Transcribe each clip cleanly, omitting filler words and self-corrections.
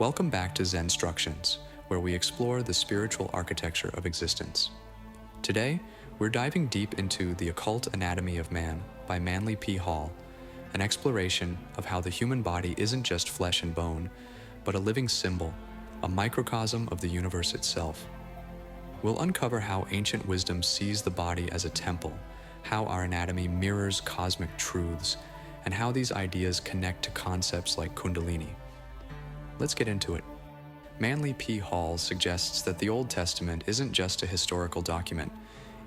Welcome back to Zenstructions, where we explore the spiritual architecture of existence. Today, we're diving deep into The Occult Anatomy of Man by Manly P. Hall, an exploration of how the human body isn't just flesh and bone, but a living symbol, a microcosm of the universe itself. We'll uncover how ancient wisdom sees the body as a temple, how our anatomy mirrors cosmic truths, and how these ideas connect to concepts like Kundalini. Let's get into it. Manly P. Hall suggests that the Old Testament isn't just a historical document,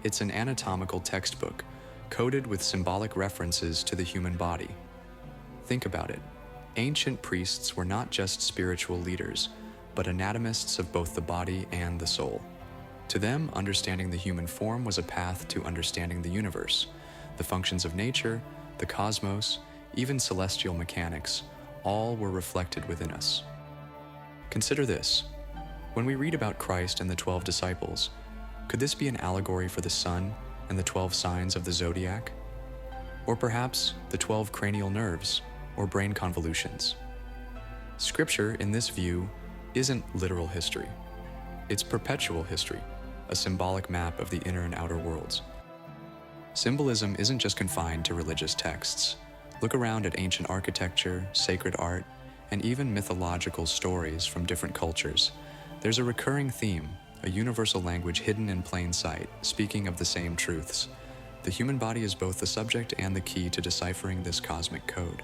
it's an anatomical textbook, coded with symbolic references to the human body. Think about it. Ancient priests were not just spiritual leaders, but anatomists of both the body and the soul. To them, understanding the human form was a path to understanding the universe, the functions of nature, the cosmos, even celestial mechanics, all were reflected within us. Consider this. When we read about Christ and the 12 disciples, could this be an allegory for the sun and the 12 signs of the zodiac? Or perhaps the 12 cranial nerves or brain convolutions? Scripture, in this view, isn't literal history. It's perpetual history, a symbolic map of the inner and outer worlds. Symbolism isn't just confined to religious texts. Look around at ancient architecture, sacred art, and even mythological stories from different cultures. There's a recurring theme, a universal language hidden in plain sight, speaking of the same truths. The human body is both the subject and the key to deciphering this cosmic code.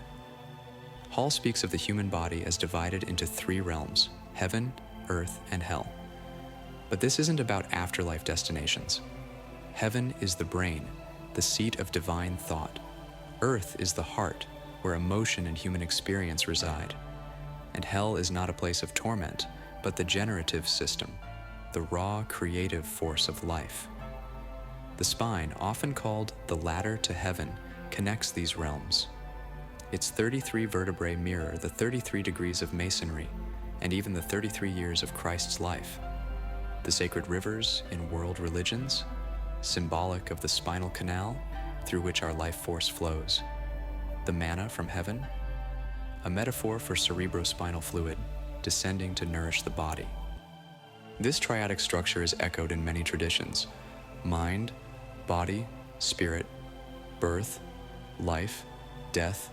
Hall speaks of the human body as divided into 3 realms: heaven, earth, and hell. But this isn't about afterlife destinations. Heaven is the brain, the seat of divine thought. Earth is the heart, where emotion and human experience reside. And hell is not a place of torment, but the generative system, the raw creative force of life. The spine, often called the ladder to heaven, connects these realms. Its 33 vertebrae mirror the 33 degrees of Masonry, and even the 33 years of Christ's life. The sacred rivers in world religions, symbolic of the spinal canal through which our life force flows. The manna from heaven, a metaphor for cerebrospinal fluid descending to nourish the body. This triadic structure is echoed in many traditions: mind, body, spirit, birth, life, death,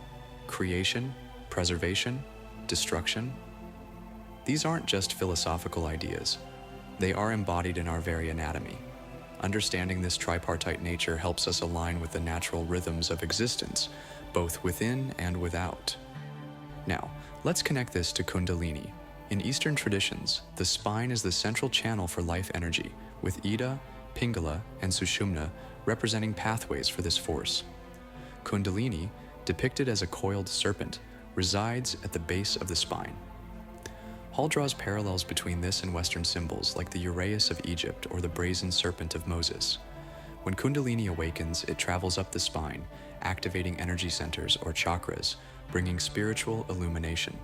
creation, preservation, destruction. These aren't just philosophical ideas. They are embodied in our very anatomy. Understanding this tripartite nature helps us align with the natural rhythms of existence, both within and without. Now, let's connect this to Kundalini. In Eastern traditions, the spine is the central channel for life energy, with Ida, Pingala, and Sushumna representing pathways for this force. Kundalini, depicted as a coiled serpent, resides at the base of the spine. Hall draws parallels between this and Western symbols like the Uraeus of Egypt or the brazen serpent of Moses. When Kundalini awakens, it travels up the spine, activating energy centers or chakras, bringing spiritual illumination.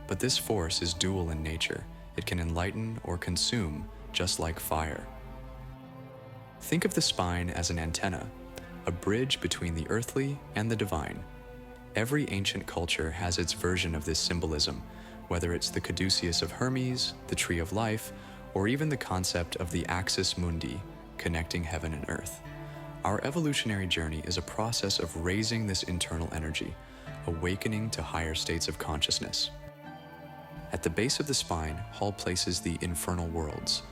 But this force is dual in nature. It can enlighten or consume, just like fire. Think of the spine as an antenna, a bridge between the earthly and the divine. Every ancient culture has its version of this symbolism, whether it's the caduceus of Hermes, the tree of life, or even the concept of the axis mundi, connecting heaven and earth. Our evolutionary journey is a process of raising this internal energy, awakening to higher states of consciousness. At the base of the spine, Hall places the infernal worlds,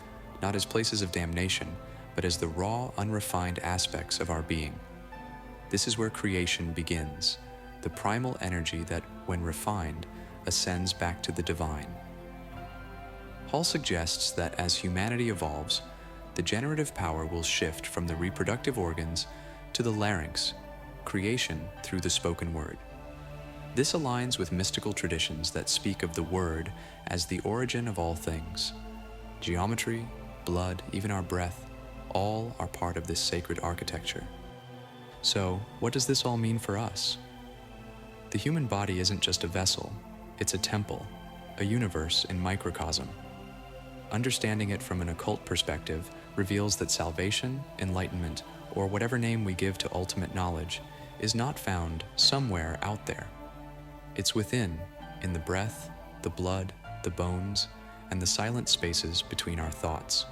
not as places of damnation, but as the raw, unrefined aspects of our being. This is where creation begins, the primal energy that, when refined, ascends back to the divine. Hall suggests that as humanity evolves, the generative power will shift from the reproductive organs to the larynx, creation through the spoken word. This aligns with mystical traditions that speak of the word as the origin of all things. Geometry, blood, even our breath, all are part of this sacred architecture. So, what does this all mean for us? The human body isn't just a vessel, it's a temple, a universe in microcosm. Understanding it from an occult perspective reveals that salvation, enlightenment, or whatever name we give to ultimate knowledge, is not found somewhere out there. It's within, in the breath, the blood, the bones, and the silent spaces between our thoughts.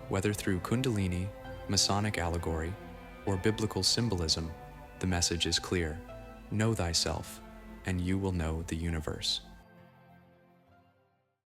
Whether through Kundalini, Masonic allegory, or biblical symbolism, the message is clear: know thyself, and you will know the universe.